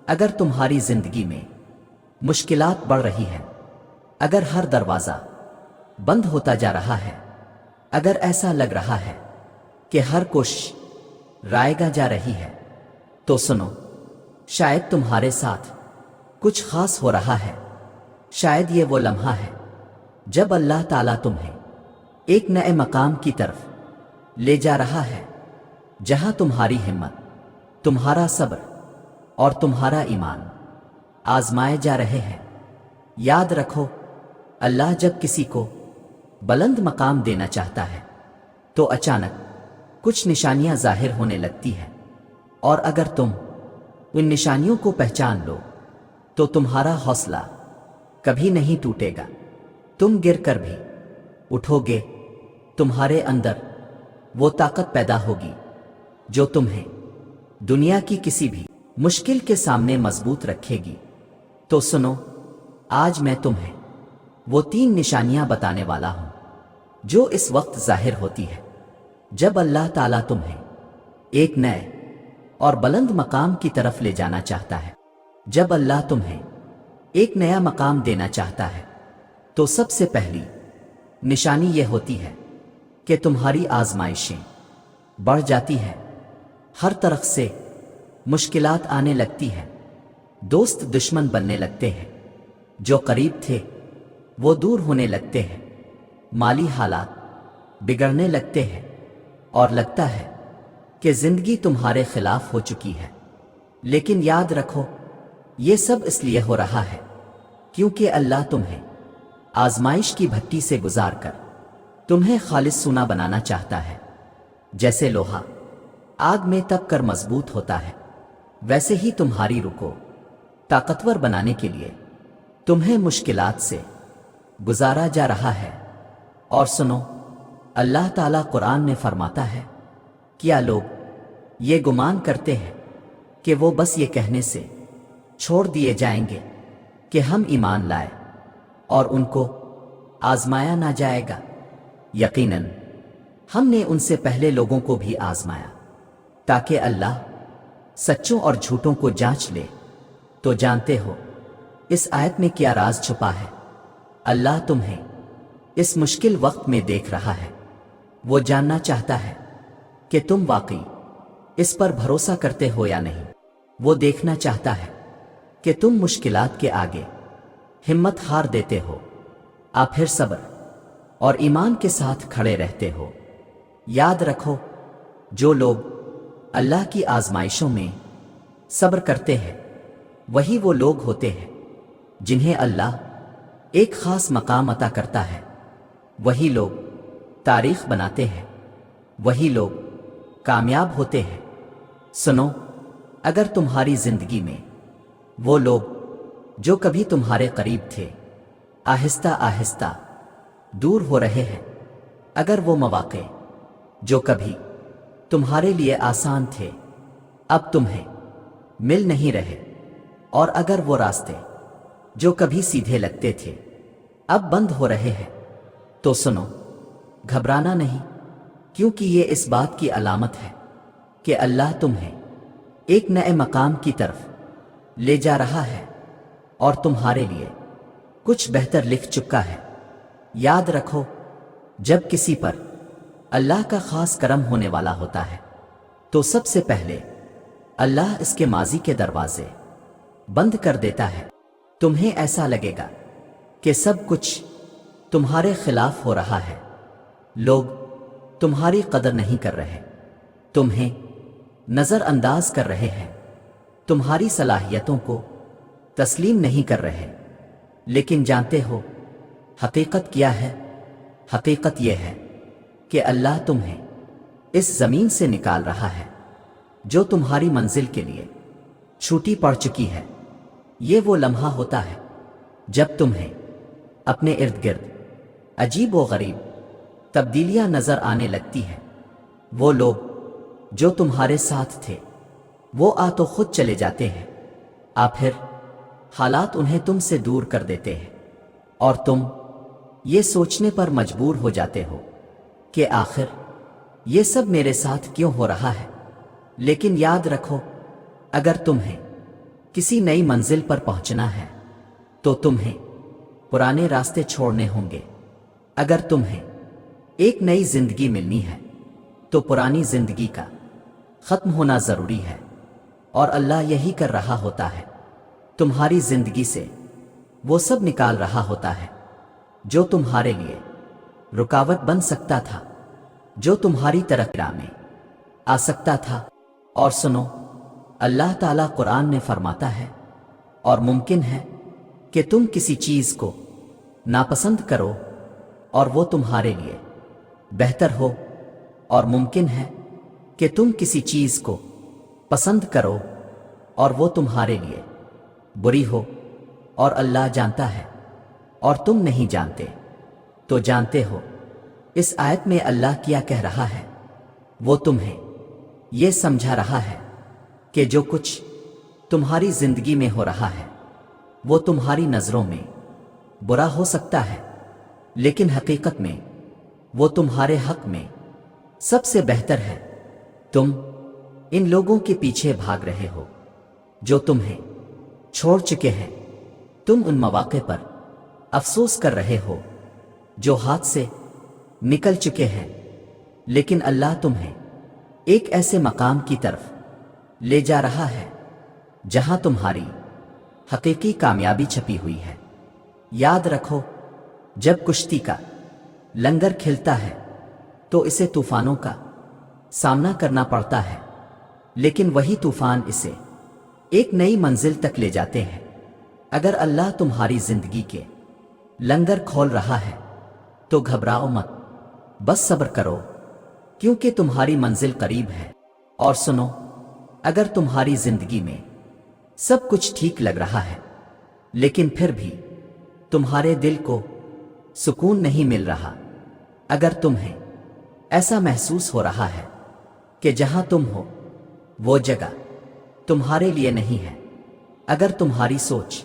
اگر تمہاری زندگی میں مشکلات بڑھ رہی ہیں، اگر ہر دروازہ بند ہوتا جا رہا ہے، اگر ایسا لگ رہا ہے کہ ہر کوشش رائیگاں جا رہی ہے، تو سنو، شاید تمہارے ساتھ کچھ خاص ہو رہا ہے۔ شاید یہ وہ لمحہ ہے جب اللہ تعالیٰ تمہیں ایک نئے مقام کی طرف لے جا رہا ہے، جہاں تمہاری ہمت، تمہارا صبر اور تمہارا ایمان آزمائے جا رہے ہیں۔ یاد رکھو، اللہ جب کسی کو بلند مقام دینا چاہتا ہے تو اچانک کچھ نشانیاں ظاہر ہونے لگتی ہیں، اور اگر تم ان نشانیوں کو پہچان لو تو تمہارا حوصلہ کبھی نہیں ٹوٹے گا، تم گر کر بھی اٹھو گے، تمہارے اندر وہ طاقت پیدا ہوگی جو تمہیں دنیا کی کسی بھی مشکل کے سامنے مضبوط رکھے گی۔ تو سنو، آج میں تمہیں وہ 3 نشانیاں بتانے والا ہوں جو اس وقت ظاہر ہوتی ہے جب اللہ تعالیٰ تمہیں ایک نئے اور بلند مقام کی طرف لے جانا چاہتا ہے۔ جب اللہ تمہیں ایک نیا مقام دینا چاہتا ہے تو سب سے پہلی نشانی یہ ہوتی ہے کہ تمہاری آزمائشیں بڑھ جاتی ہیں، ہر طرف سے مشکلات آنے لگتی ہیں، دوست دشمن بننے لگتے ہیں، جو قریب تھے وہ دور ہونے لگتے ہیں، مالی حالات بگڑنے لگتے ہیں، اور لگتا ہے کہ زندگی تمہارے خلاف ہو چکی ہے۔ لیکن یاد رکھو، یہ سب اس لیے ہو رہا ہے کیونکہ اللہ تمہیں آزمائش کی بھٹی سے گزار کر تمہیں خالص سونا بنانا چاہتا ہے۔ جیسے لوہا آگ میں تپ کر مضبوط ہوتا ہے، ویسے ہی تمہاری روح کو طاقتور بنانے کے لیے تمہیں مشکلات سے گزارا جا رہا ہے۔ اور سنو، اللہ تعالیٰ قرآن میں فرماتا ہے، کیا لوگ یہ گمان کرتے ہیں کہ وہ بس یہ کہنے سے چھوڑ دیے جائیں گے کہ ہم ایمان لائے اور ان کو آزمایا نہ جائے گا؟ یقیناً ہم نے ان سے پہلے لوگوں کو بھی آزمایا تاکہ اللہ سچوں اور جھوٹوں کو جانچ لے۔ تو جانتے ہو اس آیت میں کیا راز چھپا ہے؟ اللہ تمہیں اس مشکل وقت میں دیکھ رہا ہے، وہ جاننا چاہتا ہے کہ تم واقعی اس پر بھروسہ کرتے ہو یا نہیں۔ وہ دیکھنا چاہتا ہے کہ تم مشکلات کے آگے ہمت ہار دیتے ہو، آپ پھر صبر اور ایمان کے ساتھ کھڑے رہتے ہو۔ یاد رکھو، جو لوگ اللہ کی آزمائشوں میں صبر کرتے ہیں وہی وہ لوگ ہوتے ہیں جنہیں اللہ ایک خاص مقام عطا کرتا ہے، وہی لوگ تاریخ بناتے ہیں، وہی لوگ کامیاب ہوتے ہیں۔ سنو، اگر تمہاری زندگی میں وہ لوگ جو کبھی تمہارے قریب تھے آہستہ آہستہ دور ہو رہے ہیں، اگر وہ مواقع جو کبھی تمہارے لیے آسان تھے اب تمہیں مل نہیں رہے، اور اگر وہ راستے جو کبھی سیدھے لگتے تھے اب بند ہو رہے ہیں، تو سنو، گھبرانا نہیں، کیونکہ یہ اس بات کی علامت ہے کہ اللہ تمہیں ایک نئے مقام کی طرف لے جا رہا ہے اور تمہارے لیے کچھ بہتر لکھ چکا ہے۔ یاد رکھو، جب کسی پر اللہ کا خاص کرم ہونے والا ہوتا ہے تو سب سے پہلے اللہ اس کے ماضی کے دروازے بند کر دیتا ہے۔ تمہیں ایسا لگے گا کہ سب کچھ تمہارے خلاف ہو رہا ہے، لوگ تمہاری قدر نہیں کر رہے، تمہیں نظر انداز کر رہے ہیں، تمہاری صلاحیتوں کو تسلیم نہیں کر رہے۔ لیکن جانتے ہو حقیقت کیا ہے؟ حقیقت یہ ہے کہ اللہ تمہیں اس زمین سے نکال رہا ہے جو تمہاری منزل کے لیے چھوٹی پڑ چکی ہے۔ یہ وہ لمحہ ہوتا ہے جب تمہیں اپنے ارد گرد عجیب و غریب تبدیلیاں نظر آنے لگتی ہیں۔ وہ لوگ جو تمہارے ساتھ تھے وہ تو خود چلے جاتے ہیں، پھر حالات انہیں تم سے دور کر دیتے ہیں، اور تم یہ سوچنے پر مجبور ہو جاتے ہو کہ آخر یہ سب میرے ساتھ کیوں ہو رہا ہے۔ لیکن یاد رکھو، اگر تمہیں کسی نئی منزل پر پہنچنا ہے تو تمہیں پرانے راستے چھوڑنے ہوں گے۔ اگر تمہیں ایک نئی زندگی ملنی ہے تو پرانی زندگی کا ختم ہونا ضروری ہے، اور اللہ یہی کر رہا ہوتا ہے۔ تمہاری زندگی سے وہ سب نکال رہا ہوتا ہے جو تمہارے لیے رکاوٹ بن سکتا تھا، جو تمہاری ترقی میں آ سکتا تھا۔ اور سنو، اللہ تعالیٰ قرآن میں فرماتا ہے، اور ممکن ہے کہ تم کسی چیز کو ناپسند کرو اور وہ تمہارے لیے بہتر ہو، اور ممکن ہے کہ تم کسی چیز کو پسند کرو اور وہ تمہارے لیے بری ہو، اور اللہ جانتا ہے اور تم نہیں جانتے، تو جانتے ہو۔ اس آیت میں اللہ کیا کہہ رہا ہے؟ وہ تمہیں یہ سمجھا رہا ہے کہ جو کچھ تمہاری زندگی میں ہو رہا ہے وہ تمہاری نظروں میں برا ہو سکتا ہے، لیکن حقیقت میں وہ تمہارے حق میں سب سے بہتر ہے۔ تم ان لوگوں کے پیچھے بھاگ رہے ہو جو تمہیں چھوڑ چکے ہیں، تم ان مواقع پر افسوس کر رہے ہو جو ہاتھ سے نکل چکے ہیں، لیکن اللہ تمہیں ایک ایسے مقام کی طرف لے جا رہا ہے جہاں تمہاری حقیقی کامیابی چھپی ہوئی ہے۔ یاد رکھو، جب کشتی کا لنگر کھلتا ہے تو اسے طوفانوں کا سامنا کرنا پڑتا ہے، لیکن وہی طوفان اسے ایک نئی منزل تک لے جاتے ہیں۔ اگر اللہ تمہاری زندگی کے لنگر کھول رہا ہے تو گھبراؤ مت، بس صبر کرو، کیونکہ تمہاری منزل قریب ہے۔ اور سنو، اگر تمہاری زندگی میں سب کچھ ٹھیک لگ رہا ہے لیکن پھر بھی تمہارے دل کو سکون نہیں مل رہا، اگر تمہیں ایسا محسوس ہو رہا ہے کہ جہاں تم ہو وہ جگہ تمہارے لیے نہیں ہے، اگر تمہاری سوچ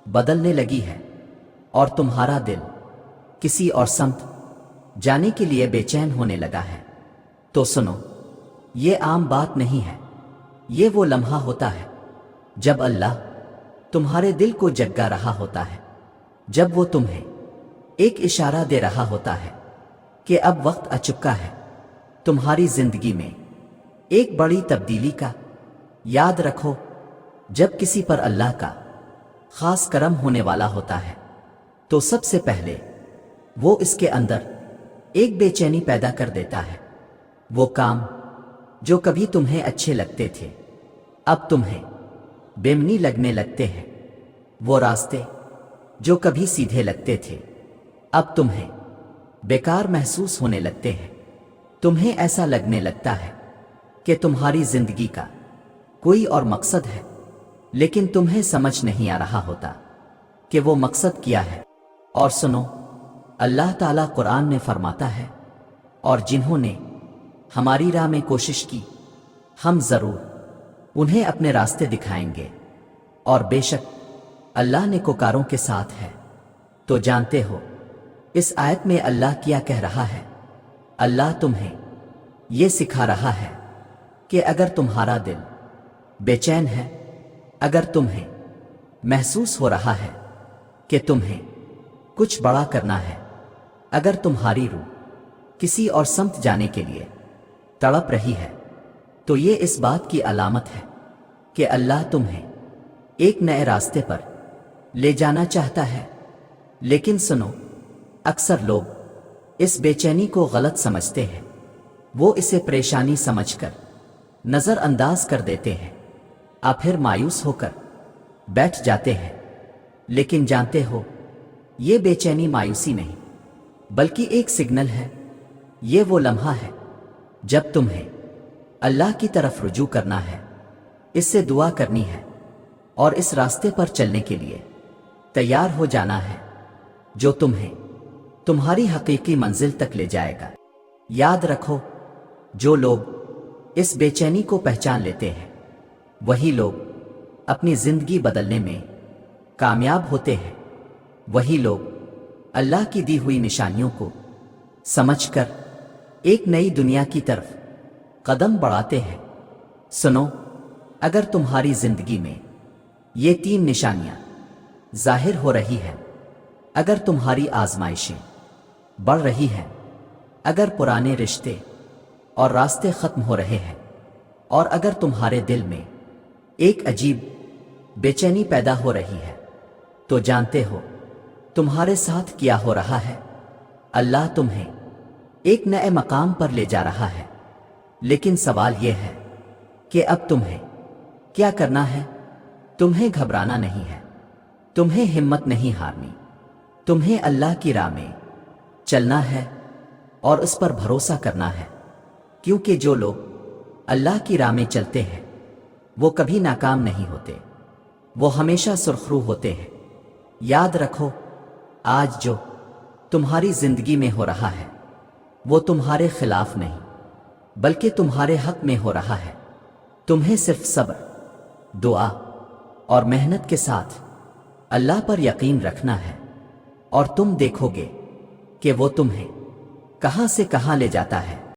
بدلنے لگی ہے اور تمہارا دل کسی اور سمت جانے کے لیے بے چین ہونے لگا ہے، تو سنو، یہ عام بات نہیں ہے۔ یہ وہ لمحہ ہوتا ہے جب اللہ تمہارے دل کو جگا رہا ہوتا ہے، جب وہ تمہیں ایک اشارہ دے رہا ہوتا ہے کہ اب وقت آ چکا ہے تمہاری زندگی میں ایک بڑی تبدیلی کا۔ یاد رکھو، جب کسی پر اللہ کا خاص کرم ہونے والا ہوتا ہے تو سب سے پہلے وہ اس کے اندر ایک بے چینی پیدا کر دیتا ہے۔ وہ کام جو کبھی تمہیں اچھے لگتے تھے اب تمہیں بےمعنی لگنے لگتے ہیں، وہ راستے جو کبھی سیدھے لگتے تھے اب تمہیں بیکار محسوس ہونے لگتے ہیں۔ تمہیں ایسا لگنے لگتا ہے کہ تمہاری زندگی کا کوئی اور مقصد ہے، لیکن تمہیں سمجھ نہیں آ رہا ہوتا کہ وہ مقصد کیا ہے۔ اور سنو، اللہ تعالیٰ قرآن میں فرماتا ہے، اور جنہوں نے ہماری راہ میں کوشش کی ہم ضرور انہیں اپنے راستے دکھائیں گے، اور بے شک اللہ نیکوکاروں کے ساتھ ہے۔ تو جانتے ہو اس آیت میں اللہ کیا کہہ رہا ہے؟ اللہ تمہیں یہ سکھا رہا ہے کہ اگر تمہارا دل بے چین ہے، اگر تمہیں محسوس ہو رہا ہے کہ تمہیں کچھ بڑا کرنا ہے، اگر تمہاری روح کسی اور سمت جانے کے لیے تڑپ رہی ہے، تو یہ اس بات کی علامت ہے کہ اللہ تمہیں ایک نئے راستے پر لے جانا چاہتا ہے۔ لیکن سنو، اکثر لوگ اس بے چینی کو غلط سمجھتے ہیں، وہ اسے پریشانی سمجھ کر نظر انداز کر دیتے ہیں، پھر مایوس ہو کر بیٹھ جاتے ہیں۔ لیکن جانتے ہو، یہ بے چینی مایوسی نہیں بلکہ ایک سگنل ہے۔ یہ وہ لمحہ ہے جب تمہیں اللہ کی طرف رجوع کرنا ہے، اس سے دعا کرنی ہے، اور اس راستے پر چلنے کے لیے تیار ہو جانا ہے جو تمہیں تمہاری حقیقی منزل تک لے جائے گا۔ یاد رکھو، جو لوگ اس بے چینی کو پہچان لیتے ہیں وہی لوگ اپنی زندگی بدلنے میں کامیاب ہوتے ہیں، وہی لوگ اللہ کی دی ہوئی نشانیوں کو سمجھ کر ایک نئی دنیا کی طرف قدم بڑھاتے ہیں۔ سنو، اگر تمہاری زندگی میں یہ 3 نشانیاں ظاہر ہو رہی ہیں۔ اگر تمہاری آزمائشیں بڑھ رہی ہیں، اگر پرانے رشتے اور راستے ختم ہو رہے ہیں، اور اگر تمہارے دل میں ایک عجیب بے چینی پیدا ہو رہی ہے، تو جانتے ہو تمہارے ساتھ کیا ہو رہا ہے۔ اللہ تمہیں ایک نئے مقام پر لے جا رہا ہے، لیکن سوال یہ ہے کہ اب تمہیں کیا کرنا ہے۔ تمہیں گھبرانا نہیں ہے، تمہیں ہمت نہیں ہارنی، تمہیں اللہ کی راہ میں چلنا ہے اور اس پر بھروسہ کرنا ہے، کیونکہ جو لوگ اللہ کی راہ میں چلتے ہیں وہ کبھی ناکام نہیں ہوتے، وہ ہمیشہ سرخرو ہوتے ہیں۔ یاد رکھو، آج جو تمہاری زندگی میں ہو رہا ہے وہ تمہارے خلاف نہیں بلکہ تمہارے حق میں ہو رہا ہے۔ تمہیں صرف صبر، دعا اور محنت کے ساتھ اللہ پر یقین رکھنا ہے، اور تم دیکھو گے کہ وہ تمہیں کہاں سے کہاں لے جاتا ہے۔